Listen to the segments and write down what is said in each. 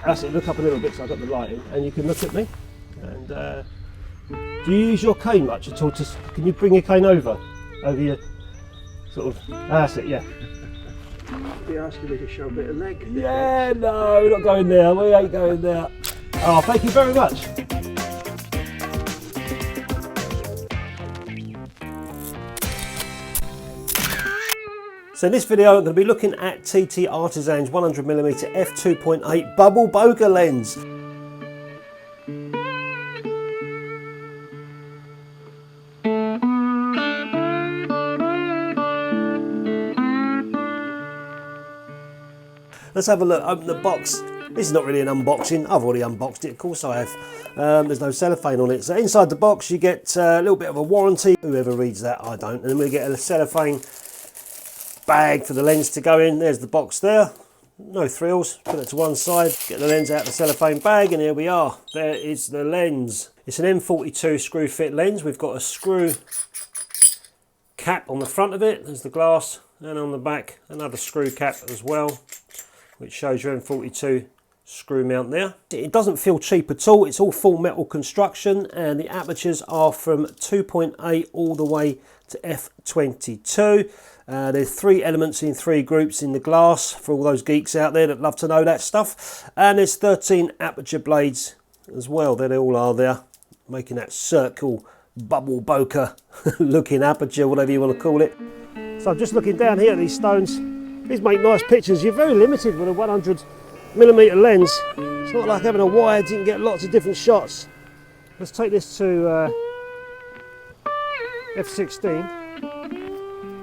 That's it, look up a little bit so I've got the lighting, and you can look at me. And do you use your cane much at all? Can you bring your cane over your sort of, that's it, yeah. You're asking me to show a bit of leg. Yeah, no, we're not going there, we ain't going there. Oh, thank you very much. So in this video I'm going to be looking at TT Artisan's 100mm F2.8 Bubble Bokeh Lens. Let's have a look, open the box. This is not really an unboxing, I've already unboxed it, of course I have. There's no cellophane on it. So inside the box you get a little bit of a warranty, whoever reads that, I don't. And then we get a cellophane bag for the lens to go in. There's the box there, no frills, put it to one side, get the lens out of the cellophane bag, and here we are. There is the lens. It's an M42 Screw Fit Lens. We've got a screw cap on the front of it, there's the glass, and on the back another screw cap as well, which shows your M42 screw mount there. It doesn't feel cheap at all. It's all full metal construction, and the apertures are from 2.8 all the way to F22. There's 3 elements in 3 groups in the glass for all those geeks out there that love to know that stuff. And there's 13 aperture blades as well. There they all are there, making that circle bubble bokeh looking aperture, whatever you want to call it. So I'm just looking down here at these stones. These make nice pictures. You're very limited with a 100mm lens. It's not like having a wide, you can get lots of different shots. Let's take this to F16.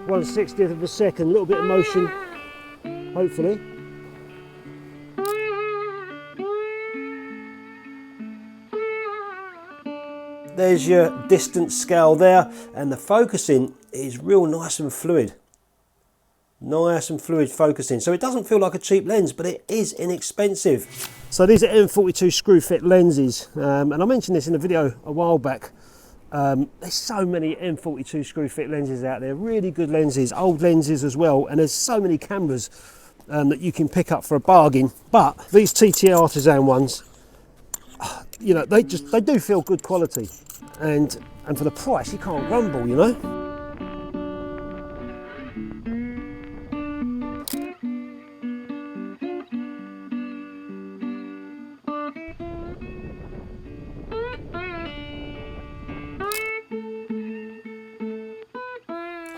1/60th of a second, a little bit of motion, hopefully. There's your distance scale there, and the focusing is real nice and fluid. Nice and fluid focusing, so it doesn't feel like a cheap lens, but it is inexpensive. So these are M42 Screw Fit lenses, and I mentioned this in a video a while back. There's so many M42 Screw Fit lenses out there, really good lenses, old lenses as well, and there's so many cameras that you can pick up for a bargain. But these TT Artisan ones, you know, they do feel good quality, and for the price you can't grumble, you know.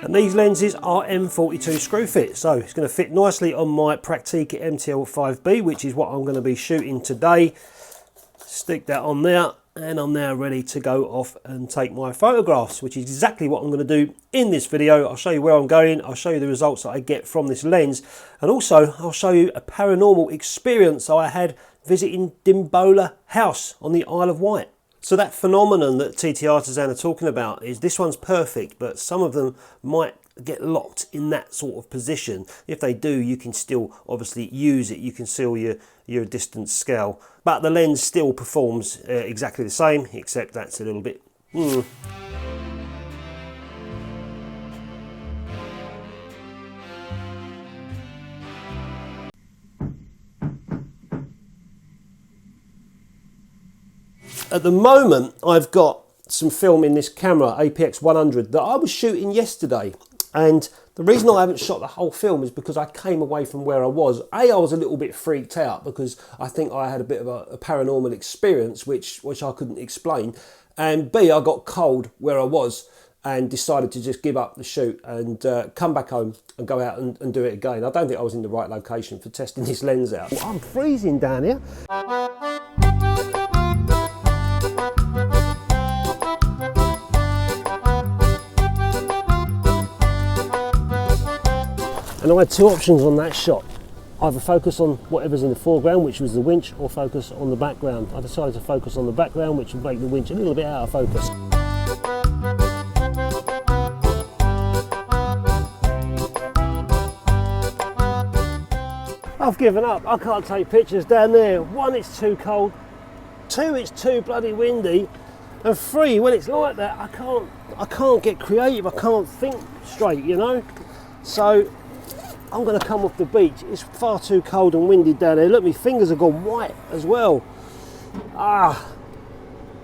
And these lenses are M42 screw fit, so it's going to fit nicely on my Praktica MTL5B, which is what I'm going to be shooting today. Stick that on there, and I'm now ready to go off and take my photographs, which is exactly what I'm going to do in this video. I'll show you where I'm going, I'll show you the results that I get from this lens, and also I'll show you a paranormal experience I had visiting Dimbola House on the Isle of Wight. So that phenomenon that TT Artisan are talking about is, this one's perfect, but some of them might get locked in that sort of position. If they do, you can still obviously use it. You can seal your distance scale, but the lens still performs exactly the same, except that's a little bit At the moment, I've got some film in this camera, APX 100, that I was shooting yesterday. And the reason I haven't shot the whole film is because I came away from where I was. A, I was a little bit freaked out because I think I had a bit of a paranormal experience, which I couldn't explain. And B, I got cold where I was and decided to just give up the shoot and come back home and go out and do it again. I don't think I was in the right location for testing this lens out. Well, I'm freezing down here. And I had 2 options on that shot. Either focus on whatever's in the foreground, which was the winch, or focus on the background. I decided to focus on the background, which would make the winch a little bit out of focus. I've given up. I can't take pictures down there. 1, it's too cold. 2, it's too bloody windy. And 3, when it's like that, I can't get creative. I can't think straight, you know. So I'm going to come off the beach. It's far too cold and windy down there. Look, my fingers have gone white as well. Ah.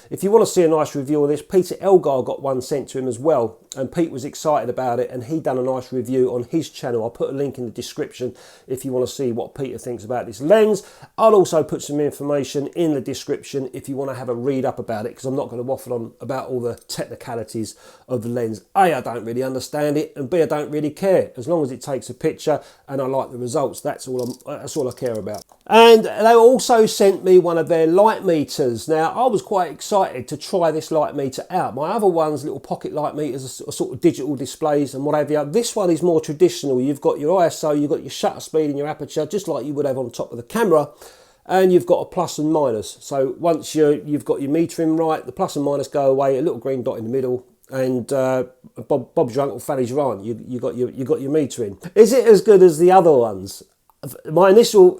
If you want to see a nice review of this, Peter Elgar got one sent to him as well, and Pete was excited about it, and he done a nice review on his channel. I'll put a link in the description if you want to see what Peter thinks about this lens. I'll also put some information in the description if you want to have a read up about it, because I'm not going to waffle on about all the technicalities of the lens. A, I don't really understand it, and B, I don't really care. As long as it takes a picture and I like the results, that's all I care about. And they also sent me one of their light meters. Now, I was quite excited to try this light meter out. My other one's little pocket light meters are sort of digital displays and what have you. This one is more traditional. You've got your ISO, you've got your shutter speed and your aperture, just like you would have on top of the camera. And you've got a plus and minus. So once you've got your metering right, the plus and minus go away, a little green dot in the middle, and Bob's your uncle, Fanny's your aunt. You got your metering. Is it as good as the other ones? My initial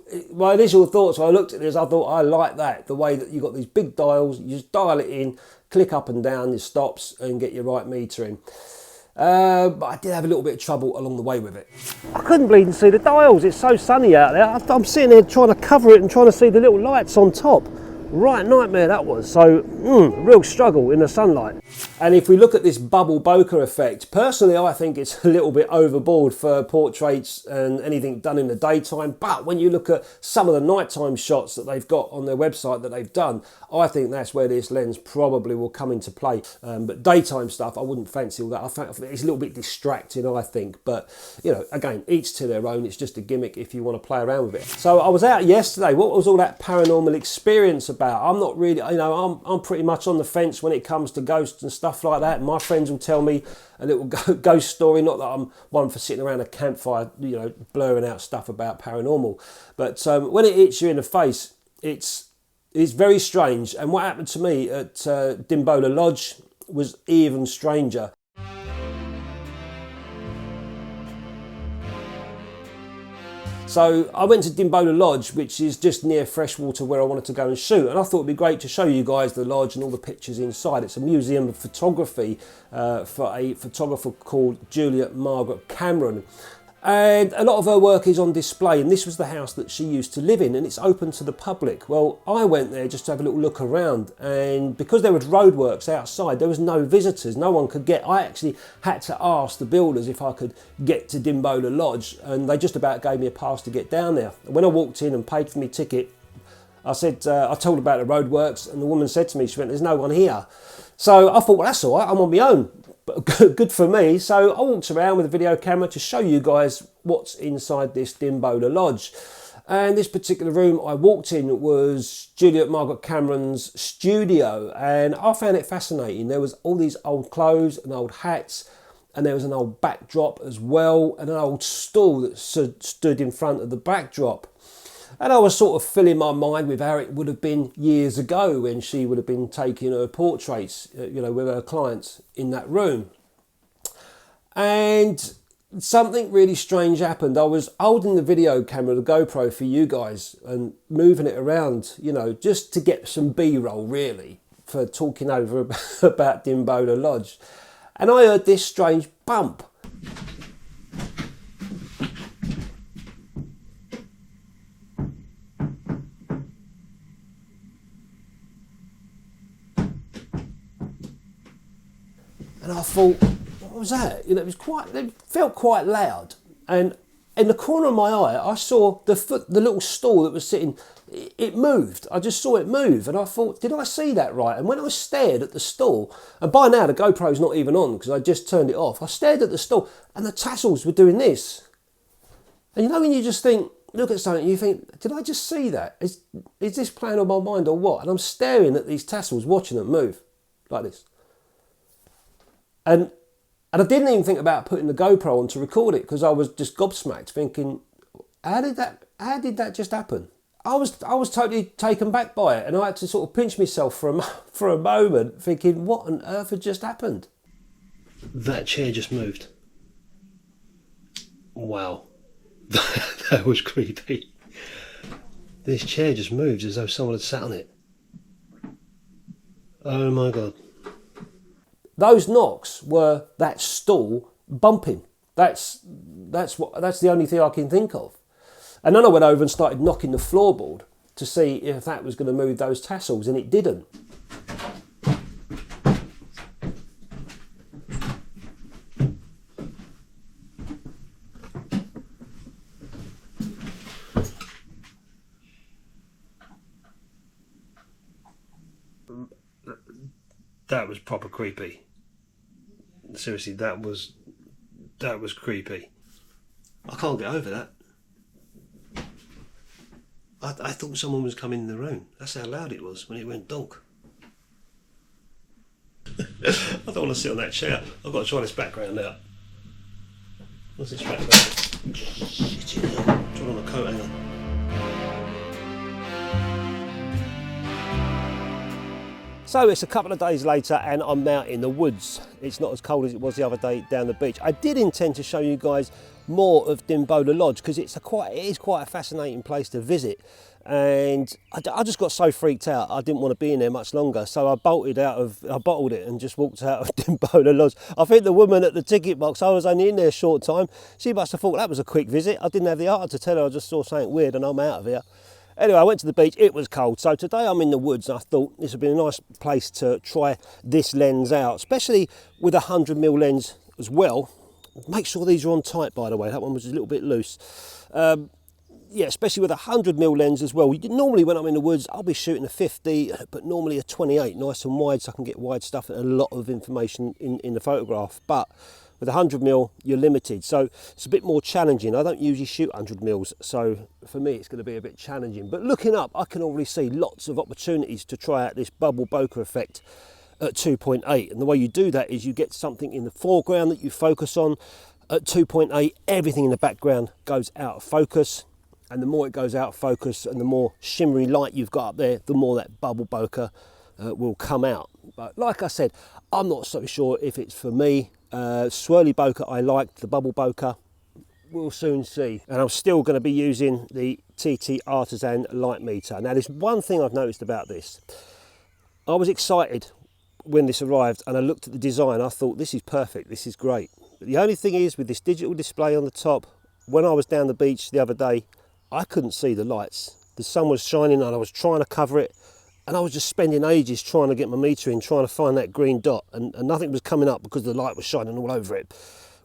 thoughts when I looked at this, I thought I like that, the way that you got these big dials, you just dial it in, click up and down your stops and get your right metering. But I did have a little bit of trouble along the way with it. I couldn't bleed and see the dials, it's so sunny out there. I'm sitting there trying to cover it and trying to see the little lights on top. Right nightmare that was. So real struggle in the sunlight. And if we look at this bubble bokeh effect, personally I think it's a little bit overboard for portraits and anything done in the daytime. But when you look at some of the nighttime shots that they've got on their website that they've done, I think that's where this lens probably will come into play. But daytime stuff, I wouldn't fancy all that. I think it's a little bit distracting, I think. But you know, again, each to their own. It's just a gimmick if you want to play around with it. So I was out yesterday. What was all that paranormal experience about? I'm not really, you know, I'm pretty much on the fence when it comes to ghosts and stuff like that. My friends will tell me a little ghost story, not that I'm one for sitting around a campfire, you know, blurring out stuff about paranormal. But when it hits you in the face, it's very strange. And what happened to me at Dimbola Lodge was even stranger. So I went to Dimbola Lodge, which is just near Freshwater where I wanted to go and shoot. And I thought it'd be great to show you guys the lodge and all the pictures inside. It's a museum of photography for a photographer called Julia Margaret Cameron. And a lot of her work is on display, and this was the house that she used to live in, and it's open to the public. Well, I went there just to have a little look around, and because there was roadworks outside, there was no visitors, no one could get. I actually had to ask the builders if I could get to Dimbola Lodge, and they just about gave me a pass to get down there. And when I walked in and paid for my ticket, I said, I told about the roadworks, and the woman said to me, she went, "There's no one here." So I thought, well, that's all right, I'm on my own. But good for me. So I walked around with a video camera to show you guys what's inside this Dimbola Lodge. And this particular room I walked in was Juliet Margaret Cameron's studio, and I found it fascinating. There was all these old clothes and old hats, and there was an old backdrop as well, and an old stool that stood in front of the backdrop. And I was sort of filling my mind with how it would have been years ago when she would have been taking her portraits, you know, with her clients in that room. And something really strange happened. I was holding the video camera, the GoPro, for you guys and moving it around, you know, just to get some B-roll really for talking over about Dimbola Lodge. And I heard this strange bump. And I thought, what was that? You know, it felt quite loud. And in the corner of my eye, I saw the little stool that was sitting, it moved. I just saw it move. And I thought, did I see that right? And when I stared at the stool, and by now the GoPro's not even on because I just turned it off. I stared at the stool and the tassels were doing this. And you know when you just think, look at something, you think, did I just see that? Is this playing on my mind or what? And I'm staring at these tassels, watching them move like this. And I didn't even think about putting the GoPro on to record it because I was just gobsmacked, thinking, how did that just happen? I was totally taken back by it, and I had to sort of pinch myself for a moment, thinking, what on earth had just happened? That chair just moved. Wow, that was creepy. This chair just moved as though someone had sat on it. Oh my God. Those knocks were that stool bumping. That's the only thing I can think of. And then I went over and started knocking the floorboard to see if that was going to move those tassels, and it didn't. That was proper creepy. Seriously, that was creepy. I can't get over that. I thought someone was coming in the room. That's how loud it was when it went donk. I don't want to sit on that chair. I've got to try this background out. What's this background? Shit, try on a coat hanger. So it's a couple of days later and I'm out in the woods. It's not as cold as it was the other day down the beach. I did intend to show you guys more of Dimbola Lodge because it is quite a fascinating place to visit, and I just got so freaked out I didn't want to be in there much longer, so I bottled it and just walked out of Dimbola Lodge. I think the woman at the ticket box, I was only in there a short time, she must have thought that was a quick visit. I didn't have the heart to tell her I just saw something weird and I'm out of here. Anyway, I went to the beach, it was cold, so today I'm in the woods and I thought this would be a nice place to try this lens out, especially with a 100mm lens as well. Make sure these are on tight, by the way, that one was a little bit loose. Yeah, especially with a 100mm lens as well. Normally when I'm in the woods, I'll be shooting a 50, but normally a 28, nice and wide so I can get wide stuff and a lot of information in the photograph. But with 100mm, you're limited, so it's a bit more challenging. I don't usually shoot 100mm, so for me it's going to be a bit challenging. But looking up, I can already see lots of opportunities to try out this bubble bokeh effect at 2.8. And the way you do that is you get something in the foreground that you focus on. At 2.8, everything in the background goes out of focus. And the more it goes out of focus and the more shimmery light you've got up there, the more that bubble bokeh will come out. But like I said, I'm not so sure if it's for me. Swirly bokeh I liked, the bubble bokeh we'll soon see. And I'm still going to be using the TT Artisan light meter. Now there's one thing I've noticed about this. I was excited when this arrived and I looked at the design, I thought this is perfect, this is great. But the only thing is with this digital display on the top, when I was down the beach the other day, I couldn't see the lights. The sun was shining and I was trying to cover it, and I was just spending ages trying to get my meter in, trying to find that green dot, and nothing was coming up because the light was shining all over it.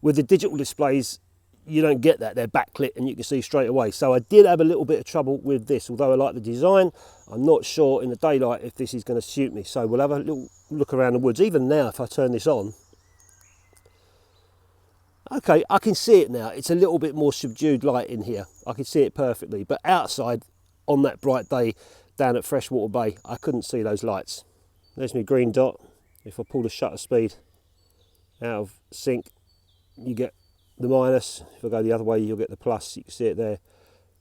With the digital displays, you don't get that, they're backlit and you can see straight away. So I did have a little bit of trouble with this, although I like the design. I'm not sure in the daylight if this is going to suit me, so we'll have a little look around the woods. Even now, if I turn this on, okay, I can see it now. It's a little bit more subdued light in here. I can see it perfectly, but outside on that bright day down at Freshwater Bay, I couldn't see those lights. There's my green dot. If I pull the shutter speed out of sync, you get the minus. If I go the other way, you'll get the plus. You can see it there.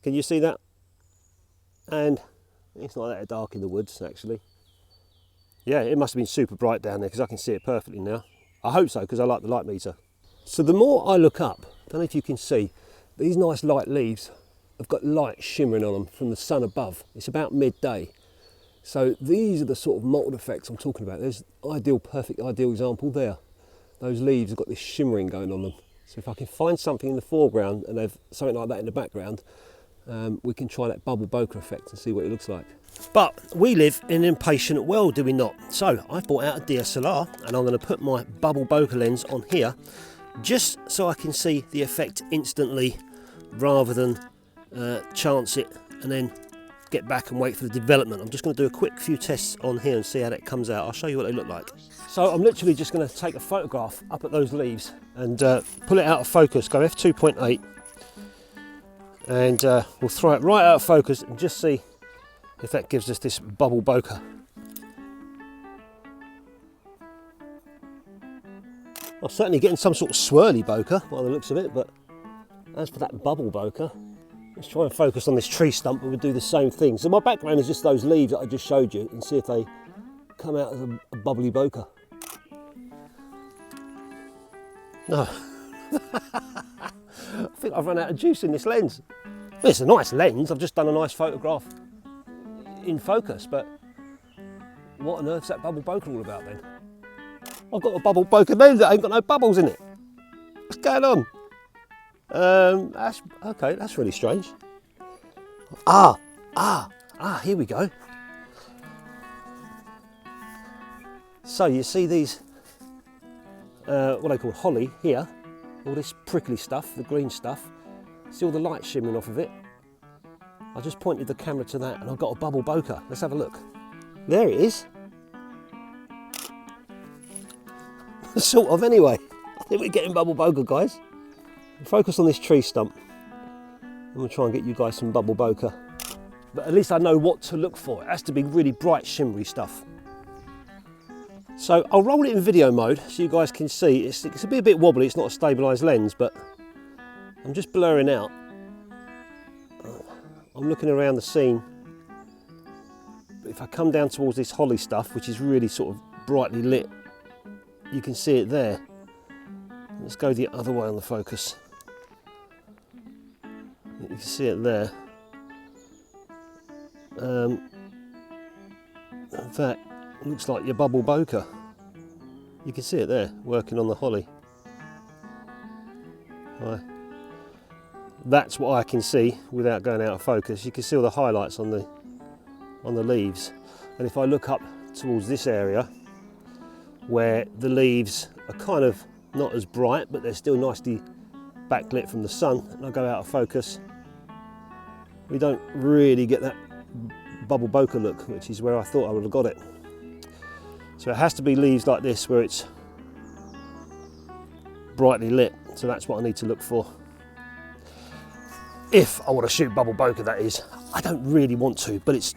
Can you see that? And it's not that dark in the woods, actually. Yeah, it must have been super bright down there because I can see it perfectly now. I hope so, because I like the light meter. So the more I look up, I don't know if you can see, these nice light leaves have got light shimmering on them from the sun above. It's about midday. So these are the sort of mottled effects I'm talking about. There's perfect ideal example there. Those leaves have got this shimmering going on them. So if I can find something in the foreground and they've something like that in the background, we can try that bubble bokeh effect and see what it looks like. But we live in an impatient world, do we not? So I've brought out a DSLR and I'm going to put my bubble bokeh lens on here just so I can see the effect instantly rather than chance it and then get back and wait for the development. I'm just going to do a quick few tests on here and see how that comes out. I'll show you what they look like. So I'm literally just going to take a photograph up at those leaves and pull it out of focus, go f2.8, and we'll throw it right out of focus and just see if that gives us this bubble bokeh. I'm certainly getting some sort of swirly bokeh by the looks of it, but as for that bubble bokeh, let's try and focus on this tree stump and we'll do the same thing. So my background is just those leaves that I just showed you and see if they come out as a bubbly bokeh. No. I think I've run out of juice in this lens. Well, it's a nice lens, I've just done a nice photograph in focus, but what on earth's that bubble bokeh all about then? I've got a bubble bokeh lens that ain't got no bubbles in it. What's going on? That's okay, that's really strange. Here we go. So you see these, what they call holly here, all this prickly stuff, the green stuff. See all the light shimmering off of it? I just pointed the camera to that and I've got a bubble bokeh. Let's have a look. There it is. Sort of anyway. I think we're getting bubble bokeh, guys. Focus on this tree stump. I'm going to try and get you guys some bubble bokeh. But at least I know what to look for. It has to be really bright, shimmery stuff. So I'll roll it in video mode so you guys can see. It's a bit wobbly, it's not a stabilised lens, but I'm just blurring out. I'm looking around the scene. If I come down towards this holly stuff, which is really sort of brightly lit, you can see it there. Let's go the other way on the focus. You can see it there. That looks like your bubble bokeh. You can see it there, working on the holly. Right. That's what I can see without going out of focus. You can see all the highlights on the leaves. And if I look up towards this area, where the leaves are kind of not as bright, but they're still nicely backlit from the sun, and I go out of focus, we don't really get that bubble bokeh look, which is where I thought I would have got it. So it has to be leaves like this where it's brightly lit. So that's what I need to look for. If I want to shoot bubble bokeh, that is. I don't really want to, but it's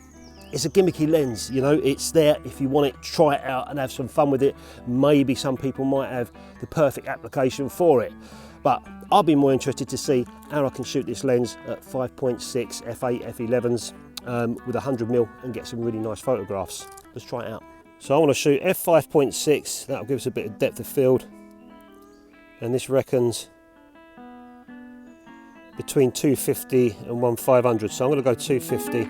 a gimmicky lens, you know, it's there if you want it, try it out and have some fun with it. Maybe some people might have the perfect application for it, but I'll be more interested to see how I can shoot this lens at 5.6 f8, f11s with 100mm and get some really nice photographs. Let's try it out. So I want to shoot f5.6, that'll give us a bit of depth of field, and this reckons between 250 and 1500, so I'm going to go 250.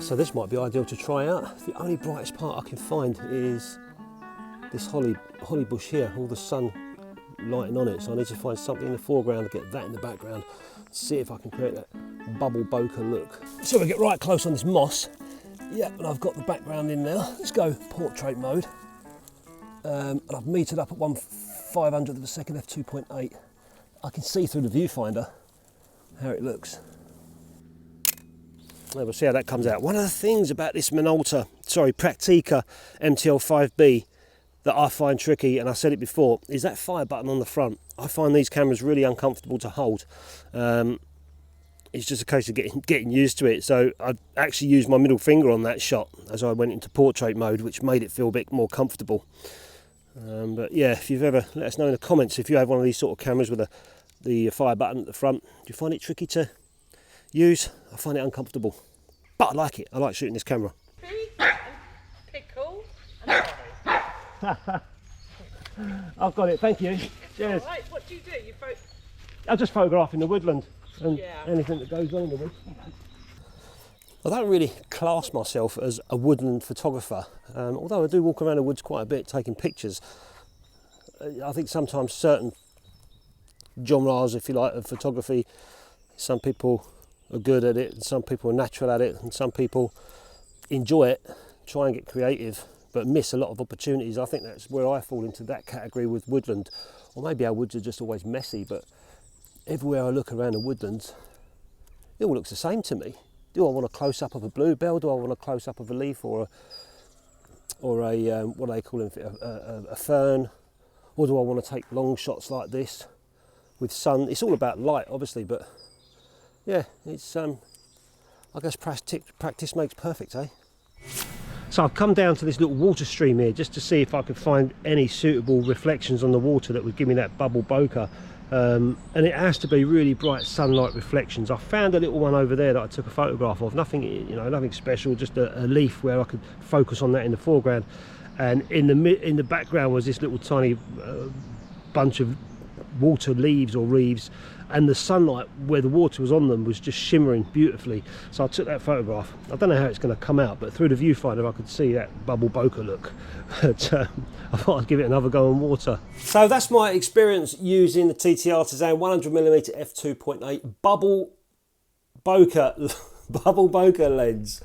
So this might be ideal to try out. The only brightest part I can find is this holly bush here, all the sun lighting on it. So I need to find something in the foreground to get that in the background, see if I can create that bubble bokeh look. So we get right close on this moss. Yeah, and I've got the background in now. Let's go portrait mode. And I've metered up at 1/500th of a second, f2.8. I can see through the viewfinder how it looks. We'll see how that comes out. One of the things about this Praktica MTL5B that I find tricky, and I said it before, is that fire button on the front. I find these cameras really uncomfortable to hold. It's just a case of getting used to it. So I actually used my middle finger on that shot as I went into portrait mode, which made it feel a bit more comfortable. But yeah, if you've ever, let us know in the comments if you have one of these sort of cameras with the fire button at the front. Do you find it tricky to use? I find it uncomfortable, but I like it. I like shooting this camera. Pickle. I've got it, thank you. Cheers. Right, what do? I just photograph in the woodland and anything that goes on in the woods. I don't really class myself as a woodland photographer, although I do walk around the woods quite a bit taking pictures. I think sometimes certain genres, if you like, of photography, some people are good at it and some people are natural at it and some people enjoy it, try and get creative, but miss a lot of opportunities. I think that's where I fall into that category with woodland. Or maybe our woods are just always messy, but everywhere I look around the woodlands, it all looks the same to me. Do I want a close-up of a bluebell? Do I want a close-up of a leaf or a what do they call them, a fern? Or do I want to take long shots like this with sun? It's all about light, obviously, but yeah, it's I guess practice makes perfect, eh? So I've come down to this little water stream here just to see if I could find any suitable reflections on the water that would give me that bubble bokeh. And it has to be really bright sunlight reflections. I found a little one over there that I took a photograph of. Nothing, you know, nothing special, just a leaf where I could focus on that in the foreground. And in the background was this little tiny bunch of water leaves or reeves, and the sunlight where the water was on them was just shimmering beautifully. So I took that photograph. I don't know how it's going to come out, but through the viewfinder I could see that bubble bokeh look. But I thought I'd give it another go on water. So that's my experience using the TT Artisan 100mm f2.8 Bubble Bokeh Lens.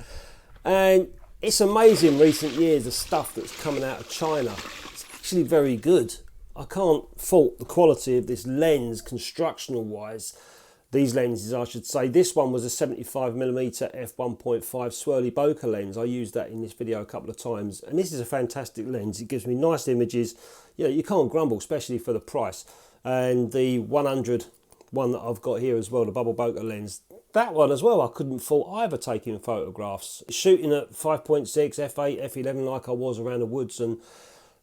And it's amazing recent years the stuff that's coming out of China. It's actually very good. I can't fault the quality of this lens constructional wise. These lenses, I should say. This one was a 75mm f1.5 Swirly Bokeh lens. I used that in this video a couple of times, and this is a fantastic lens. It gives me nice images. You know, you can't grumble, especially for the price. And the 100 one that I've got here as well, the Bubble Bokeh lens, that one as well, I couldn't fault either taking photographs. Shooting at 5.6, f8, f11 like I was around the woods and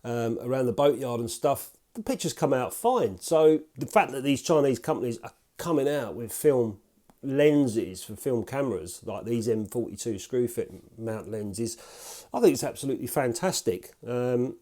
around the boatyard and stuff, the pictures come out fine. So the fact that these Chinese companies are coming out with film lenses for film cameras, like these M42 Screw Fit mount lenses, I think it's absolutely fantastic. So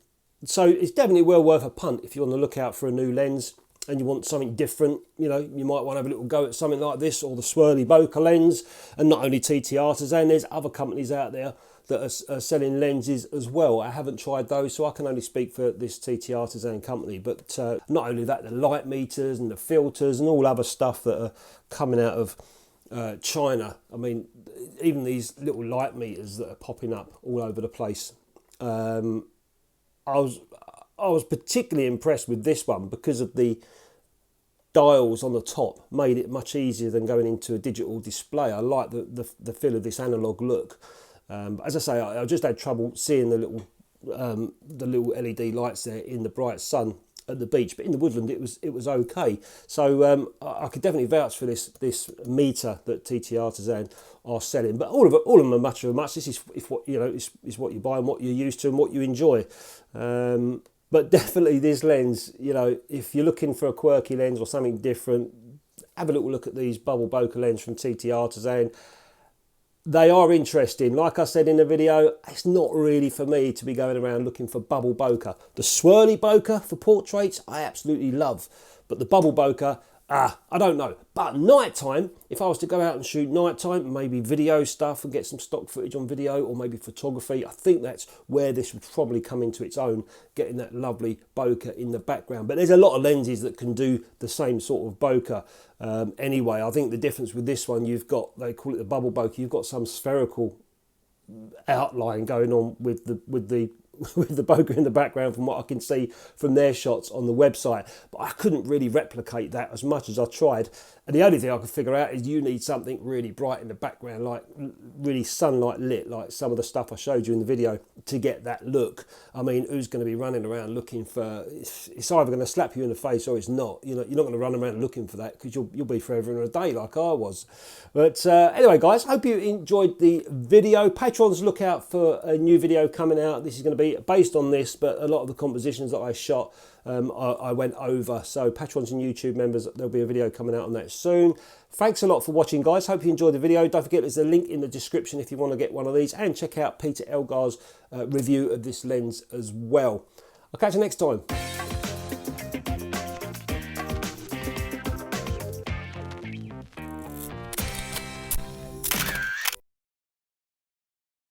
it's definitely well worth a punt if you're on the lookout for a new lens and you want something different. You know, you might want to have a little go at something like this or the Swirly Bokeh lens. And not only TT Artisan, there's other companies out there that are selling lenses as well. I haven't tried those, so I can only speak for this TT Artisan company. But not only that, the light meters and the filters and all other stuff that are coming out of China. I mean, even these little light meters that are popping up all over the place. I was particularly impressed with this one because of the dials on the top. Made it much easier than going into a digital display. I like the feel of this analog look. As I say, I just had trouble seeing the little LED lights there in the bright sun at the beach, but in the woodland it was okay. So I could definitely vouch for this meter that TT Artisan are selling. But all of them are much of a much. This is what you know is what you buy and what you're used to and what you enjoy. But definitely this lens, you know, if you're looking for a quirky lens or something different, have a little look at these Bubble Bokeh lens from TT Artisan. They are interesting. Like I said in the video, it's not really for me to be going around looking for bubble bokeh. The Swirly Bokeh for portraits, I absolutely love. But the bubble bokeh, I don't know. But nighttime, if I was to go out and shoot nighttime, maybe video stuff and get some stock footage on video, or maybe photography, I think that's where this would probably come into its own, getting that lovely bokeh in the background. But there's a lot of lenses that can do the same sort of bokeh. Anyway, I think the difference with this one, you've got, they call it the bubble bokeh, you've got some spherical outline going on with the bokeh in the background from what I can see from their shots on the website. But I couldn't really replicate that as much as I tried. And the only thing I could figure out is you need something really bright in the background, like really sunlight lit, like some of the stuff I showed you in the video, to get that look. I mean, who's going to be running around looking for, it's either going to slap you in the face or it's not. You know, you're not going to run around looking for that because you'll be forever in a day like I was. But anyway, guys, hope you enjoyed the video. Patrons, look out for a new video coming out. This is going to be based on this, but a lot of the compositions that I shot I went over. So patrons and YouTube members, there'll be a video coming out on that soon. Thanks a lot for watching, guys. Hope you enjoyed the video. Don't forget there's a link in the description if you want to get one of these, and check out Peter Elgar's review of this lens as well. I'll catch you next time.